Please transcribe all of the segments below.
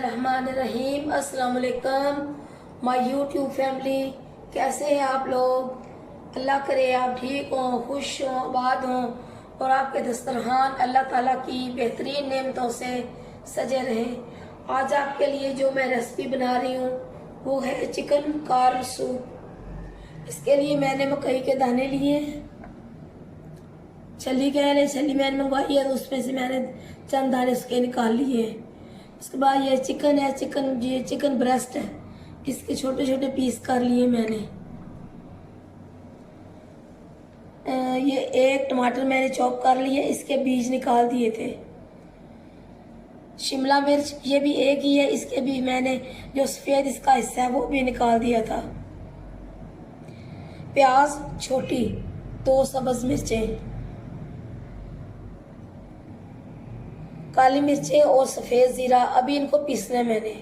बिस्मिल्लाहिर्रहमानिर्रहीम। अस्सलाम वालेकुम माय यूट्यूब फैमिली। कैसे हैं आप लोग? अल्लाह करे आप ठीक हों, खुश हों, आबाद हों और आपके दस्तरखान अल्लाह ताला की बेहतरीन नेमतों से सजे रहें। आज आपके लिए जो मैं रेसिपी बना रही हूँ वो है चिकन कार्न सूप। इसके लिए मैंने मकई के दाने लिए, छली छली मैंने मंगवाई है तो उसमें से मैंने चंद दाने उसके निकाल लिए। उसके बाद ये चिकन है, ये चिकन ब्रेस्ट है, इसके छोटे छोटे पीस कर लिए मैंने। ये एक टमाटर मैंने चॉप कर लिए, इसके बीज निकाल दिए थे। शिमला मिर्च ये भी एक ही है, इसके भी मैंने जो सफ़ेद इसका हिस्सा है वो भी निकाल दिया था। प्याज छोटी, 2 सब्ज़ मिर्चें, काली मिर्चें और सफ़ेद ज़ीरा, अभी इनको पीसना है मैंने।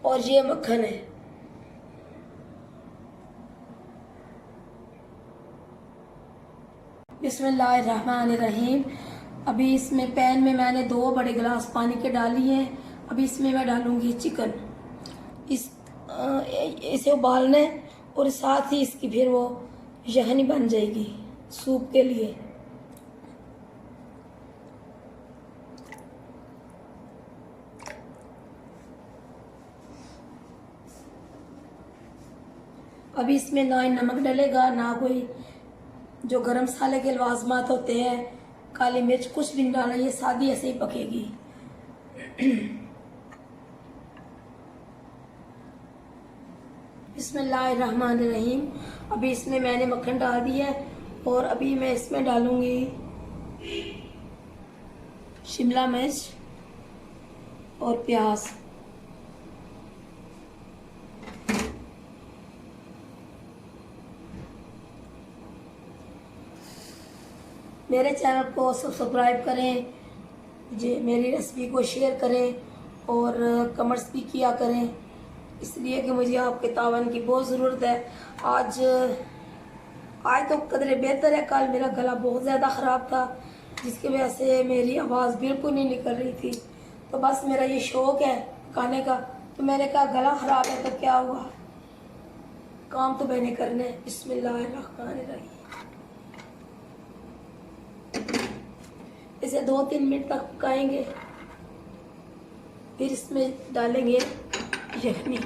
और ये मक्खन है। बिस्मिल्लाहिर्रहमानिर्रहीम। अभी इसमें पैन में मैंने 2 बड़े गिलास पानी के डाली हैं। अभी इसमें मैं डालूंगी चिकन। इसे उबालना है और साथ ही इसकी फिर वो यखनी बन जाएगी सूप के लिए। अभी इसमें ना ही नमक डलेगा, ना कोई जो गरम मसाले के लवाजमात होते हैं, काली मिर्च, कुछ भी नहीं डालना। ये सादी ऐसे ही पकेगी। बिस्मिल्लाहिर्रहमानिर्रहीम। अभी इसमें मैंने मक्खन डाल दिया है और अभी मैं इसमें डालूंगी शिमला मिर्च और प्याज। मेरे चैनल को सब्सक्राइब करें, मेरी रेसिपी को शेयर करें और कमेंट्स भी किया करें, इसलिए कि मुझे आपके तावन की बहुत ज़रूरत है। आज तो कदरे बेहतर है। कल मेरा गला बहुत ज़्यादा ख़राब था, जिसकी वजह से मेरी आवाज़ बिल्कुल नहीं निकल रही थी। तो बस मेरा ये शौक़ है गाने का, तो मैंने कहा गला ख़राब है तो क्या हुआ, काम तो मैंने करना है। बिस्मिल्लाहिर्रहमानिर्रहीम। इसे 2-3 मिनट तक पकाएंगे, फिर इसमें डालेंगे यखनी।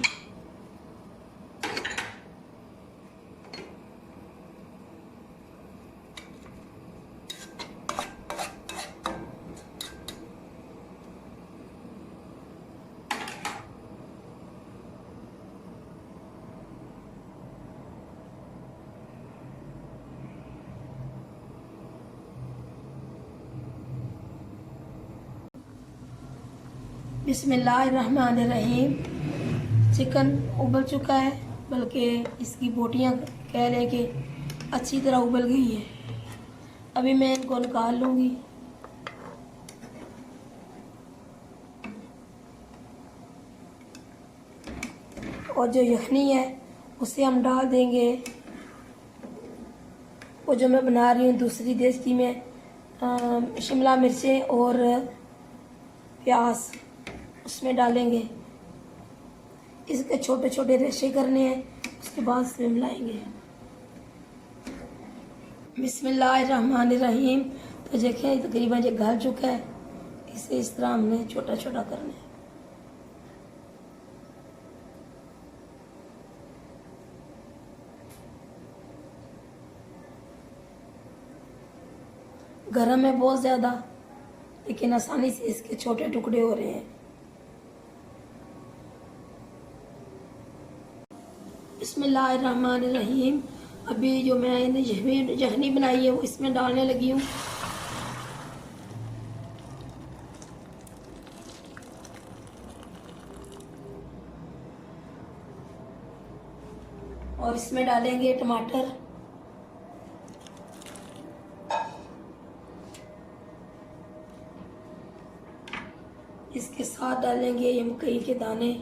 बिस्मिल्लाहिर्रहमानिर्रहीम। चिकन उबल चुका है, बल्कि इसकी बोटियां कह लें कि अच्छी तरह उबल गई है। अभी मैं इनको निकाल लूँगी। और जो यखनी है उसे हम डाल देंगे। वो जो मैं बना रही हूँ दूसरी देसी में, शिमला मिर्चें और प्याज उसमें डालेंगे। इसके छोटे छोटे रेशे करने हैं, उसके बाद इसमें मिलाएंगे। बिस्मिल्लाहिर्रहमानिर्रहीम। तो देखें तकरीबन ये गल चुका है। इसे इस तरह हमने छोटा छोटा करना है। गरम है बहुत ज़्यादा, लेकिन आसानी से इसके छोटे टुकड़े हो रहे हैं। बिस्मिल्लाहिर्रहमानिर्रहीम। अभी जो मैंने यखनी बनाई है वो इसमें डालने लगी हूँ। और इसमें डालेंगे टमाटर, इसके साथ डालेंगे ये मकई के दाने,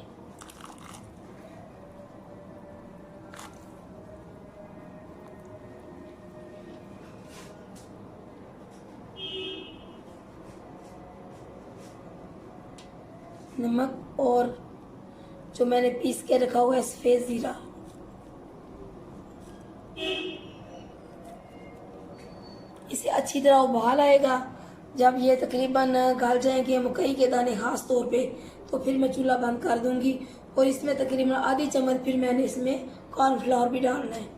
नमक और जो मैंने पीस के रखा हुआ है सफ़ेद ज़ीरा। इसे अच्छी तरह उबाल आएगा। जब ये तकरीबन गल जाएंगे मकई के दाने ख़ास तौर पे, तो फिर मैं चूल्हा बंद कर दूंगी और इसमें तकरीबन आधी चम्मच फिर मैंने इसमें कॉर्नफ्लावर भी डालना है।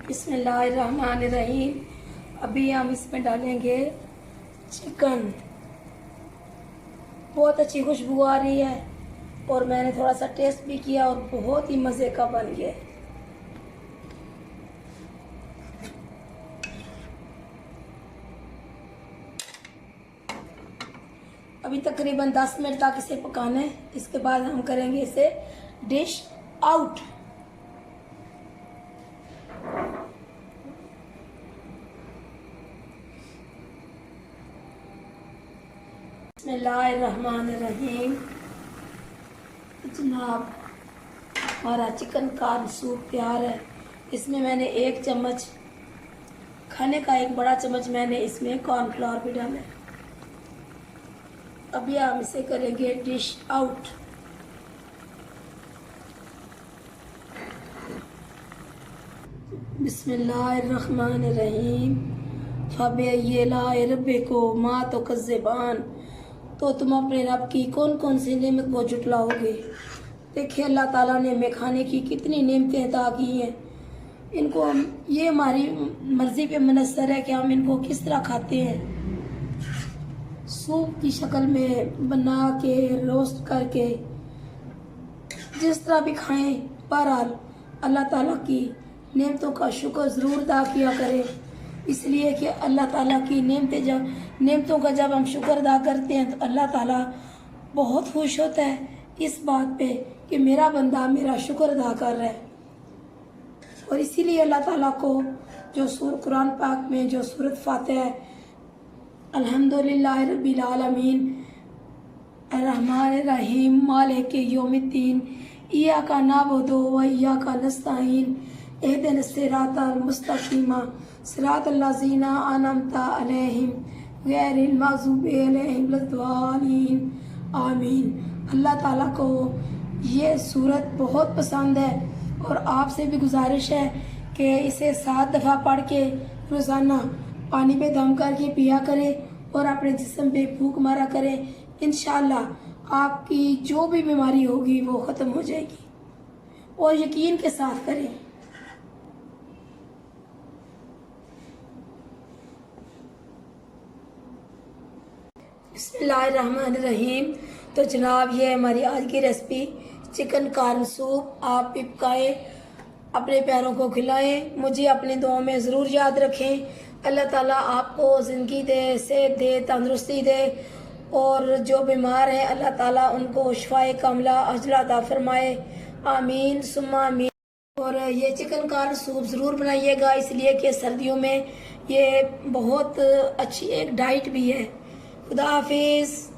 बिस्मिल्लाहिर्रहमानिर्रहीम। अभी हम इसमें डालेंगे चिकन। बहुत अच्छी खुशबू आ रही है और मैंने थोड़ा सा टेस्ट भी किया और बहुत ही मज़े का बन गया। अभी तकरीबन 10 मिनट तक इसे पकाना है। इसके बाद हम करेंगे इसे डिश आउट। बिस्मिल्लाहिर्रहमानिर्रहीम। जनाब हमारा चिकन कार्न सूप तैयार है। इसमें मैंने 1 चम्मच खाने का 1 बड़ा चम्मच मैंने इसमें कॉर्नफ्लावर भी डाला है। अभी हम इसे करेंगे डिश आउट। बिस्मिल्लाहिर्रहमानिर्रहीम। फ़बिअय्यि रब्बिकुमा मा तुकज़्ज़िबान। तो तुम अपने रब की कौन कौन सी नेमत को जुटलाओगे। देखिए अल्लाह ताला ने हमें खाने की कितनी नेमतें अता की हैं। इनको हम ये हमारी मर्ज़ी पे मुनहसर है कि हम इनको किस तरह खाते हैं। सूप की शक्ल में बना के, रोस्ट करके, जिस तरह भी खाएं, बहरहाल अल्लाह ताला की नेमतों का शुक्र ज़रूर अदा किया करें। इसलिए कि अल्लाह ताला की नेमतों का जब हम शुक्र अदा करते हैं तो अल्लाह ताला बहुत खुश होता है इस बात पे कि मेरा बंदा मेरा शुक्र अदा कर रहा है। और इसीलिए अल्लाह ताला को जो कुरान पाक में जो सूरत फातिहा है, अल्हम्दुलिल्लाहि रब्बिल आलमीन अर्रहमानिर रहीम मालिक यौमिद्दीन इय्याका नअबुदु व इय्याका नस्तईन इहदिनस सिरातल मुस्तकीम सिरातल लज़ीना अनअमता अलैहिम गैरिल मग़ज़ूबि अलैहिम वलद्दालीन आमीन। अल्लाह ताला को ये सूरत बहुत पसंद है और आपसे भी गुजारिश है कि इसे 7 दफ़ा पढ़ के रोज़ाना पानी पे दम करके पिया करें और अपने जिस्म पे फूंक मारा करें। इंशाअल्लाह आपकी जो भी बीमारी होगी वो ख़त्म हो जाएगी और यकीन के साथ करें। बिस्मिल्लाहिर्रहमानिर्रहीम। तो जनाब ये हमारी आज की रेसिपी चिकन कार्न सूप। आप भी पकाएं, अपने प्यारों को खिलाएं, मुझे अपनी दुआओं में ज़रूर याद रखें। अल्लाह ताला आपको ज़िंदगी दे, सेहत दे, तंदुरुस्ती दे और जो बीमार हैं अल्लाह ताला उनको शिफाए कामिला अजला अता फरमाए। आमीन सुम्मा आमीन। और ये चिकन कार्न सूप ज़रूर बनाइएगा, इसलिए कि सर्दियों में ये बहुत अच्छी एक डाइट भी है। खुदा हाफिज़।